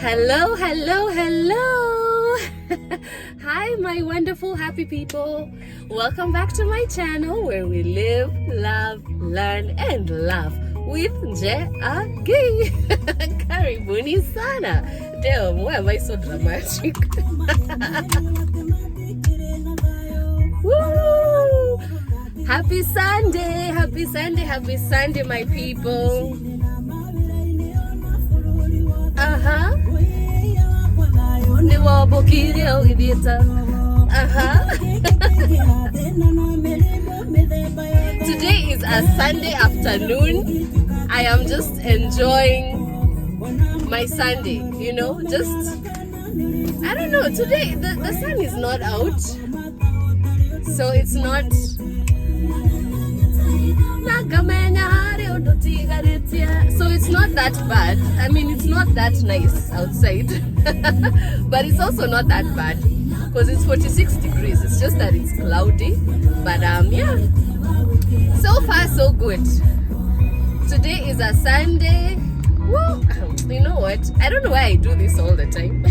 Hello, hello, hello. Hi, my wonderful, happy people. Welcome back to my channel where we live, love, learn, and laugh with Nje-Agi. Karibuni sana. Damn, why am I so dramatic? Woo! Happy Sunday, happy Sunday, happy Sunday, my people. Today is a Sunday afternoon. I am just enjoying my Sunday, you know, just, I don't know, today the sun is not out, so it's not, so it's not that bad. I mean, it's not that nice outside, but it's also not that bad because it's 46 degrees. It's just that it's cloudy, but yeah, so far so good. Today is a Sunday. Well, you know what? I don't know why I do this all the time.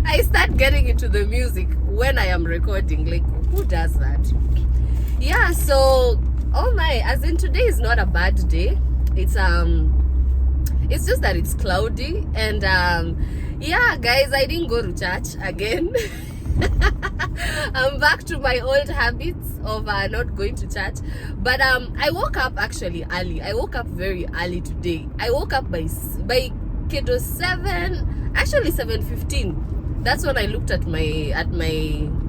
I start getting into the music when I am recording. Like, who does that? Yeah, so oh my, as in today is not a bad day. It's just that it's cloudy, and yeah guys, I didn't go to church again. I'm back to my old habits of not going to church, but I woke up actually early. I woke up very early today. I woke up by 7:15. That's when I looked at my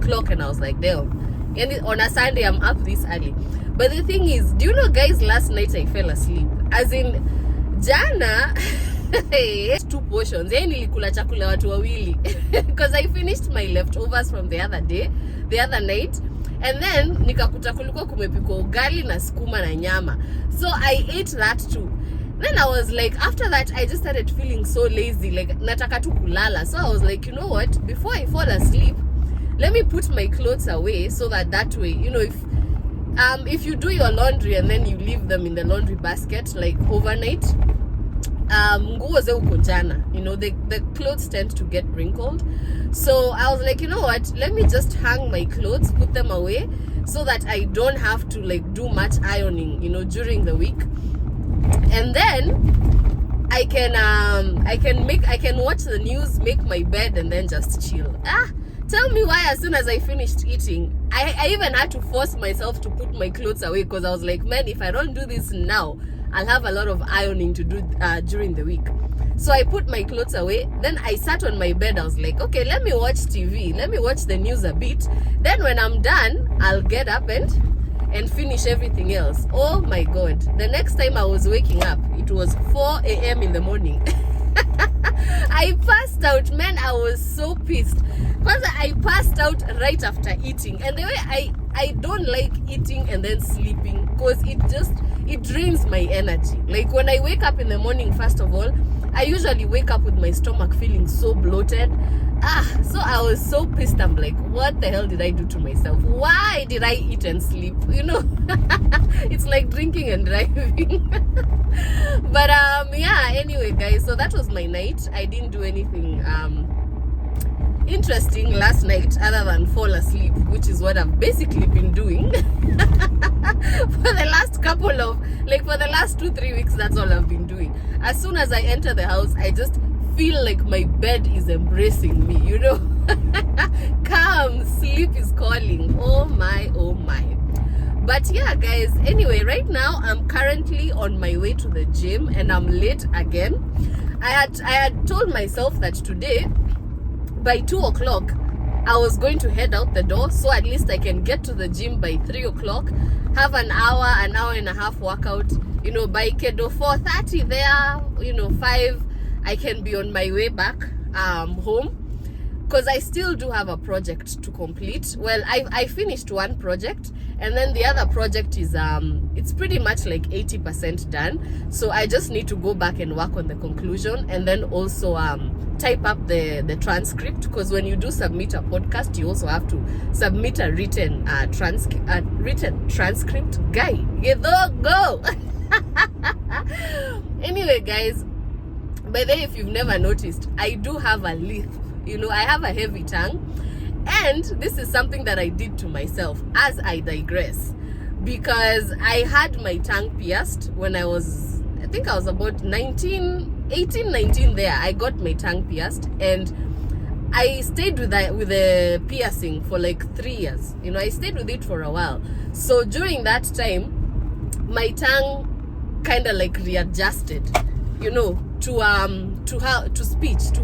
clock and I was like, damn. And on a Sunday I'm up this early. But the thing is, do you know guys, last night I fell asleep. As in jana two portions. Nilikula chakula watu wawili because I finished my leftovers from the other night, and then nikakuta kulikuwa kumepikwa ugali na sukuma na nyama, so I ate that too. Then I was like, after that I just started feeling so lazy, like nataka tu kulala. So I was like, you know what, before I fall asleep, let me put my clothes away, so that way, you know, if you do your laundry and then you leave them in the laundry basket like overnight, nguo ze uko jana, you know, the clothes tend to get wrinkled. So I was like, you know what, let me just hang my clothes, put them away, so that I don't have to like do much ironing, you know, during the week. And then I can watch the news, make my bed, and then just chill. Tell me why as soon as I finished eating, I even had to force myself to put my clothes away, because I was like, man, if I don't do this now, I'll have a lot of ironing to do during the week. So I put my clothes away. Then I sat on my bed. I was like, okay, let me watch TV. Let me watch the news a bit. Then when I'm done, I'll get up and finish everything else. Oh my God. The next time I was waking up, it was 4 a.m. in the morning. I passed out, man. I was so pissed because I passed out right after eating, and the way I don't like eating and then sleeping, because it drains my energy. Like when I wake up in the morning, first of all, I usually wake up with my stomach feeling so bloated. So I was so pissed. I'm like, what the hell did I do to myself? Why did I eat and sleep? You know, it's like drinking and driving. But yeah, anyway guys, so that was my night. I didn't do anything interesting last night other than fall asleep, which is what I've basically been doing for the last for the last 2-3 weeks. That's all I've been doing. As soon as I enter the house, I just feel like my bed is embracing me, you know. Come, sleep is calling. Oh my, oh my. But yeah guys, anyway, right now I'm currently on my way to the gym, and I'm late again. I had told myself that today by 2 o'clock I was going to head out the door, so at least I can get to the gym by 3 o'clock, have an hour and a half workout, you know, by 4:30 there, you know, 5 I can be on my way back home, because I still do have a project to complete. Well, I finished one project, and then the other project is it's pretty much like 80% done, so I just need to go back and work on the conclusion, and then also type up the transcript, because when you do submit a podcast, you also have to submit a written transcript. Guy, go. Anyway guys, By the way, if you've never noticed, I do have a lisp. You know, I have a heavy tongue. And this is something that I did to myself, as I digress. Because I had my tongue pierced when I think I was about 18, 19 there. I got my tongue pierced, and I stayed with the piercing for like 3 years. You know, I stayed with it for a while. So during that time, my tongue kind of like readjusted, you know, to how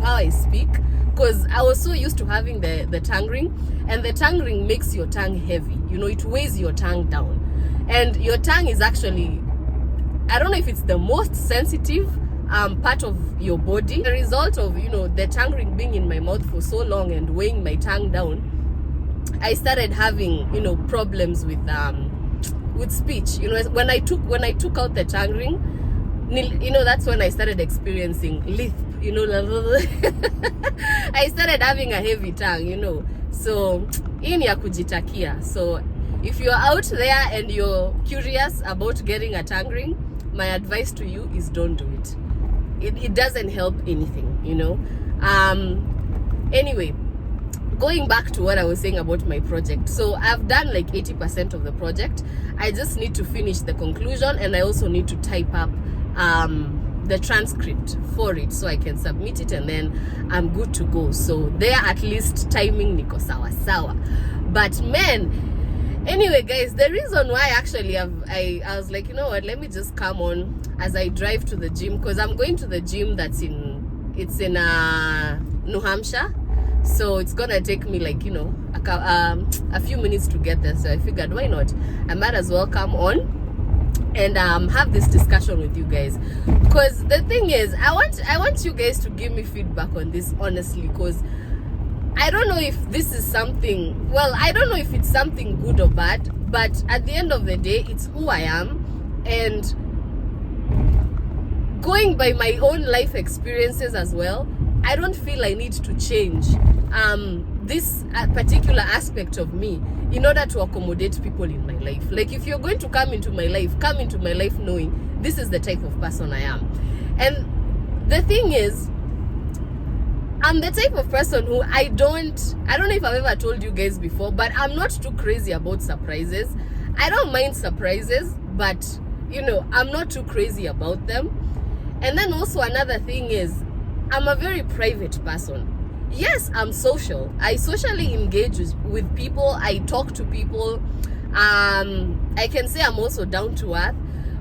I speak, because I was so used to having the tongue ring, and the tongue ring makes your tongue heavy. You know, it weighs your tongue down, and your tongue is actually, I don't know if it's the most sensitive part of your body. The result of, you know, the tongue ring being in my mouth for so long and weighing my tongue down, I started having, you know, problems with speech. You know, when I took out the tongue ring, you know, that's when I started experiencing lisp. You know, I started having a heavy tongue, you know. So hii ni ya kujitakia. So if you're out there and you're curious about getting a tongue ring, my advice to you is don't do it. It doesn't help anything, you know. Anyway, going back to what I was saying about my project. So I've done like 80% of the project. I just need to finish the conclusion, and I also need to type up the transcript for it so I can submit it, and then I'm good to go. So there, at least timing niko sawa sawa. But man, anyway guys, the reason why actually I was like, you know what, let me just come on as I drive to the gym, because I'm going to the gym that's in New Hampshire. So it's gonna take me like, you know, a few minutes to get there. So I figured, why not, I might as well come on and have this discussion with you guys. Because the thing is, I want you guys to give me feedback on this, honestly, because I don't know if this is something, well, I don't know if it's something good or bad, but at the end of the day, it's who I am. And going by my own life experiences as well, I don't feel I need to change this particular aspect of me in order to accommodate people in my life. Like, if you're going to come into my life knowing this is the type of person I am. And the thing is, I'm the type of person who I don't know if I've ever told you guys before, but I'm not too crazy about surprises. I don't mind surprises, but, you know, I'm not too crazy about them. And then also another thing is, I'm a very private person. Yes, I'm social. I socially engage with people. I talk to people. I can say I'm also down to earth,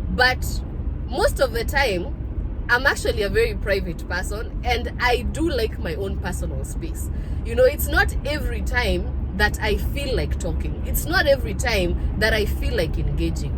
but most of the time, I'm actually a very private person, and I do like my own personal space. You know, it's not every time that I feel like talking. It's not every time that I feel like engaging.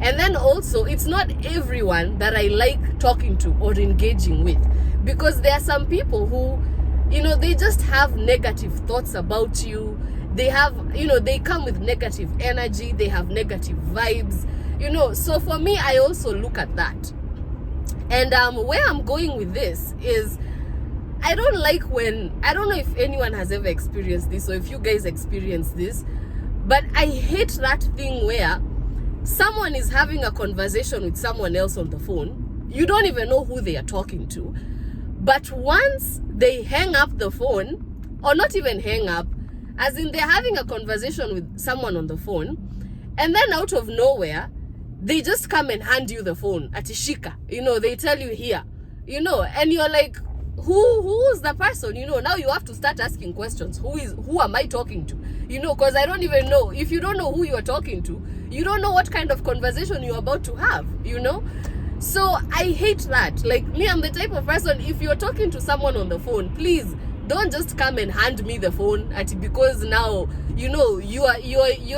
And then also, it's not everyone that I like talking to or engaging with, because there are some people who, you know, they just have negative thoughts about you. They have, you know, they come with negative energy. They have negative vibes, you know. So for me, I also look at that. And where I'm going with this is, I don't like when, I don't know if anyone has ever experienced this, or if you guys experience this, but I hate that thing where someone is having a conversation with someone else on the phone. You don't even know who they are talking to. But once they hang up the phone, or not even hang up, as in they're having a conversation with someone on the phone, and then out of nowhere, they just come and hand you the phone, atishika, you know, they tell you here, you know, and you're like, who's the person, you know? Now you have to start asking questions. Who am I talking to, you know? Because I don't even know. If you don't know who you're talking to, you don't know what kind of conversation you're about to have, you know? So I hate that. Like, me, I'm the type of person, if you're talking to someone on the phone, please don't just come and hand me the phone because now, you know, you're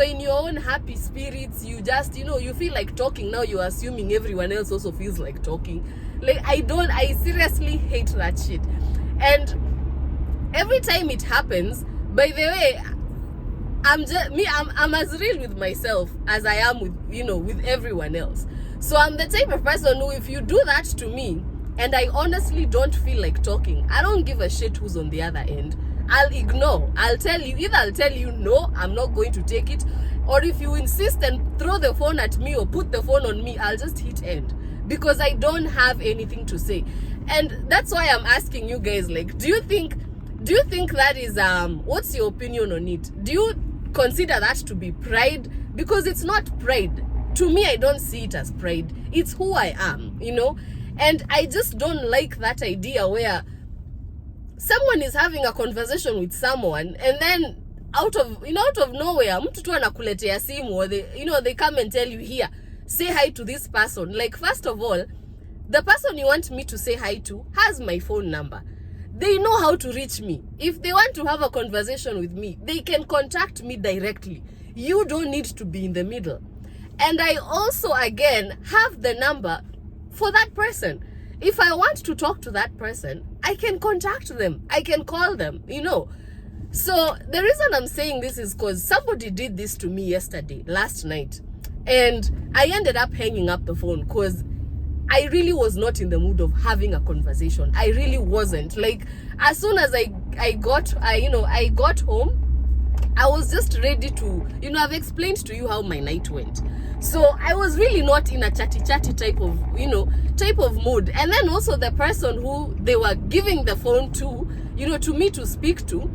in your own happy spirits. You just, you know, you feel like talking. Now you're assuming everyone else also feels like talking. Like, I seriously hate that shit. And every time it happens, by the way, I'm as real with myself as I am with, you know, with everyone else. So I'm the type of person who, if you do that to me and I honestly don't feel like talking, I don't give a shit who's on the other end. I'll ignore. I'll tell you, no, I'm not going to take it. Or if you insist and throw the phone at me or put the phone on me, I'll just hit end. because I don't have anything to say. And that's why I'm asking you guys, like, do you think that is what's your opinion on it? Do you consider that to be pride? Because it's not pride. To me, I don't see it as pride. It's who I am, you know? And I just don't like that idea where someone is having a conversation with someone and then out of nowhere, mtu tu anakuletea simu, or they come and tell you, here, say hi to this person. Like, first of all, the person you want me to say hi to has my phone number. They know how to reach me. If they want to have a conversation with me, they can contact me directly. You don't need to be in the middle. And I also, again, have the number for that person. If I want to talk to that person, I can contact them. I can call them, you know. So the reason I'm saying this is because somebody did this to me last night. And I ended up hanging up the phone because I really was not in the mood of having a conversation. I really wasn't. Like, as soon as I got home, I was just ready to, I've explained to you how my night went. So I was really not in a chatty type of mood. And then also the person who they were giving the phone to, to me to speak to,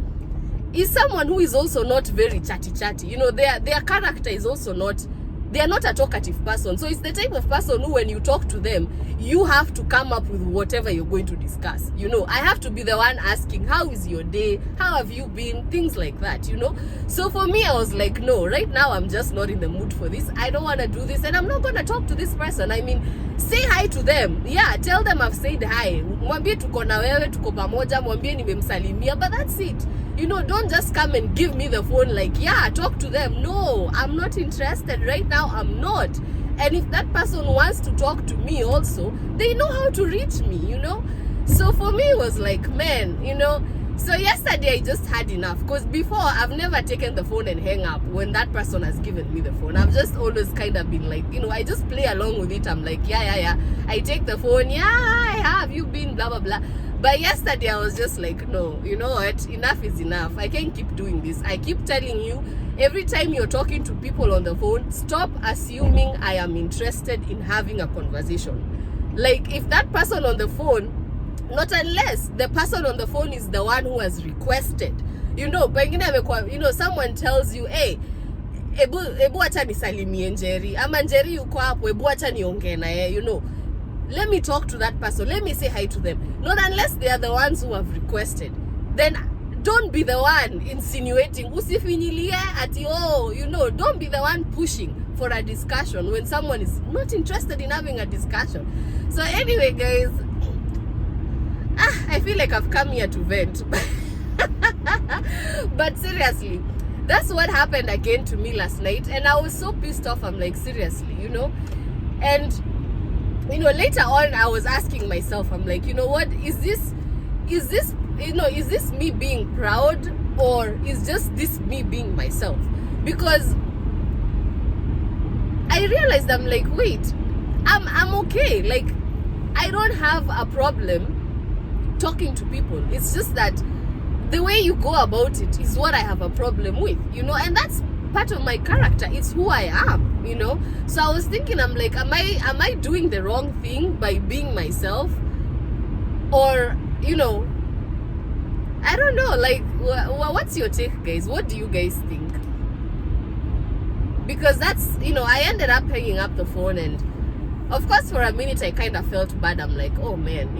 is someone who is also not very chatty. Their character is also not, they are not a talkative person. So it's the type of person who, when you talk to them, you have to come up with whatever you're going to discuss. I have to be the one asking, how is your day? How have you been? Things like that, So for me, I was like, no, right now I'm just not in the mood for this. I don't want to do this, and I'm not going to talk to this person. I mean, say hi to them. Yeah, tell them I've said hi. Mwambie tuko na wewe, tuko pamoja, mwambie nimemsalimia, but that's it. Don't just come and give me the phone like, yeah, talk to them. No, I'm not interested right now. I'm not. And if that person wants to talk to me also, they know how to reach me, So for me, it was like, man, So yesterday I just had enough, because before I've never taken the phone and hang up when that person has given me the phone. I've just always kind of been like, I just play along with it. I'm like, yeah. I take the phone. Yeah, hi, how have you been? Blah, blah, blah. But yesterday I was just like, no, you know what? Enough is enough. I can't keep doing this. I keep telling you, every time you're talking to people on the phone, stop assuming I am interested in having a conversation. Like, if that person on the phone, not unless the person on the phone is the one who has requested, someone tells you, hey, ebu acha nisalimie Njeri, ama Njeri yuko hapo, ebu acha niongee na yeye, let me talk to that person. Let me say hi to them. Not unless they are the ones who have requested. Then don't be the one insinuating, usifinyilie ati, don't be the one pushing for a discussion when someone is not interested in having a discussion. So anyway, guys, I feel like I've come here to vent. But seriously, that's what happened again to me last night. And I was so pissed off. I'm like, seriously, And later on, I was asking myself, I'm like, what is this me being proud, or is just this me being myself? Because I realized, I'm like, wait, I'm okay. Like, I don't have a problem talking to people. It's just that the way you go about it is what I have a problem with, and that's part of my character. It's who I am, So I was thinking, I'm like, am I doing the wrong thing by being myself? Or, I don't know, like, what's your take, guys? What do you guys think? Because that's, I ended up hanging up the phone, and of course for a minute I kind of felt bad. I'm like, oh man,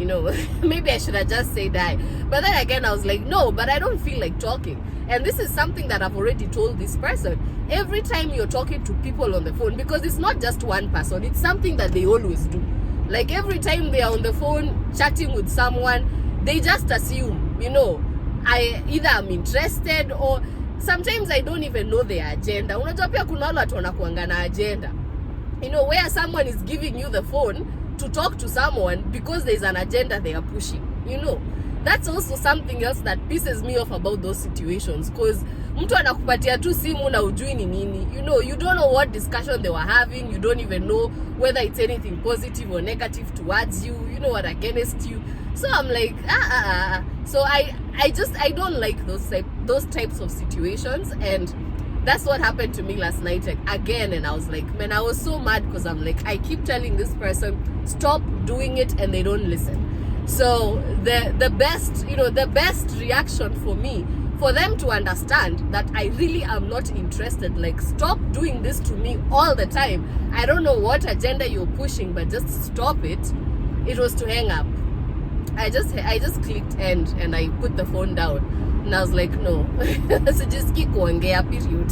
maybe I should have just said hi. But then again, I was like, no, but I don't feel like talking. And this is something that I've already told this person. Every time you're talking to people on the phone, because it's not just one person, it's something that they always do. Like, every time they are on the phone chatting with someone, they just assume, either I'm interested, or sometimes I don't even know their agenda. Unajua pia kuna wale watu wanakuanga na agenda. Where someone is giving you the phone to talk to someone because there's an agenda they are pushing, That's also something else that pisses me off about those situations, because mtu anakupatia tu simu na ujui ni nini. You don't know what discussion they were having. You don't even know whether it's anything positive or negative towards you, or against you. So I'm like, So I don't like those types of situations. And That's what happened to me last night again, and I was like, man, I was so mad because I'm like, I keep telling this person stop doing it and they don't listen. So the best reaction for me, for them to understand that I really am not interested, like, stop doing this to me all the time. I don't know what agenda you're pushing, but just stop it. It was to hang up. I just clicked end and I put the phone down. And I was like, no. So just keep going, period.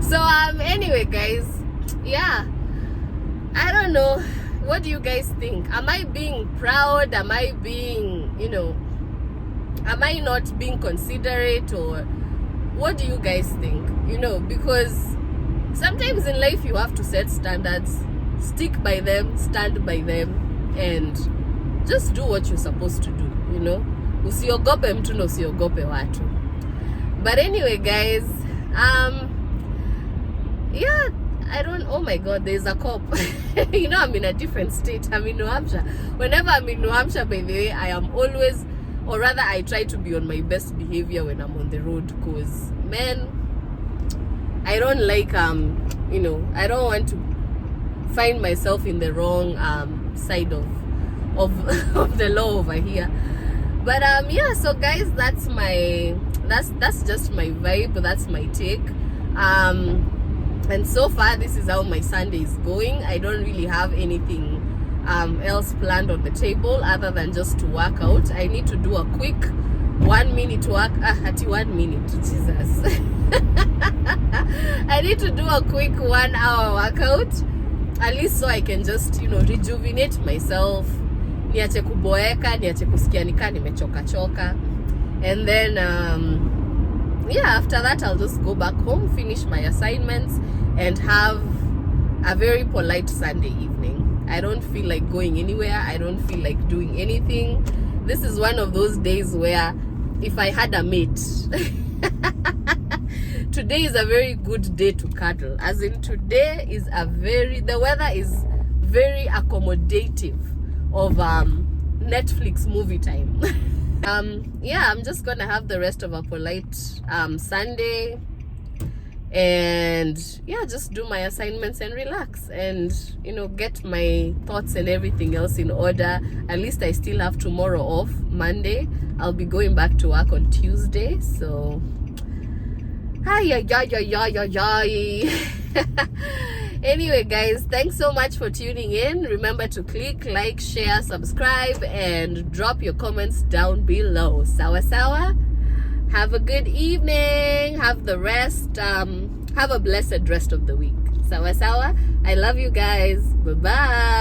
So anyway, guys, yeah, I don't know, what do you guys think? Am I being proud? Am I being, am I not being considerate? Or what do you guys think? Because sometimes in life you have to set standards, stick by them, stand by them, and just do what you're supposed to do. Usiogope mtu na usiogope watu. But anyway, guys, yeah, I don't, oh my god, there's a cop. I'm in a different state. I'm in New Hampshire. Whenever I'm in New Hampshire, by the way, I am always, or rather I try to be on my best behavior when I'm on the road, because, man, I don't like, I don't want to find myself in the wrong side of the law over here. But yeah, so guys, that's just my vibe, that's my take. And so far this is how my Sunday is going. I don't really have anything else planned on the table other than just to work out. I need to do a quick 1 minute work, 1 minute, Jesus. I need to do a quick 1 hour workout, at least so I can just, rejuvenate myself. Niache kuboeka, niache kusikia nika nimechoka choka. And then yeah, after that I'll just go back home, finish my assignments, and have a very polite Sunday evening. I don't feel like going anywhere. I don't feel like doing anything. This is one of those days where if I had a mate, today is a very good day to cuddle. As in, today is the weather is very accommodative of Netflix movie time. Yeah, I'm just gonna have the rest of a polite Sunday, and yeah, just do my assignments and relax, and get my thoughts and everything else in order. At least I still have tomorrow off. Monday I'll be going back to work on Tuesday, so anyway, guys, thanks so much for tuning in. Remember to click like, share, subscribe, and drop your comments down below. Sawa sawa. Have a good evening. Have the rest. Have a blessed rest of the week. Sawa sawa. I love you guys. Bye bye.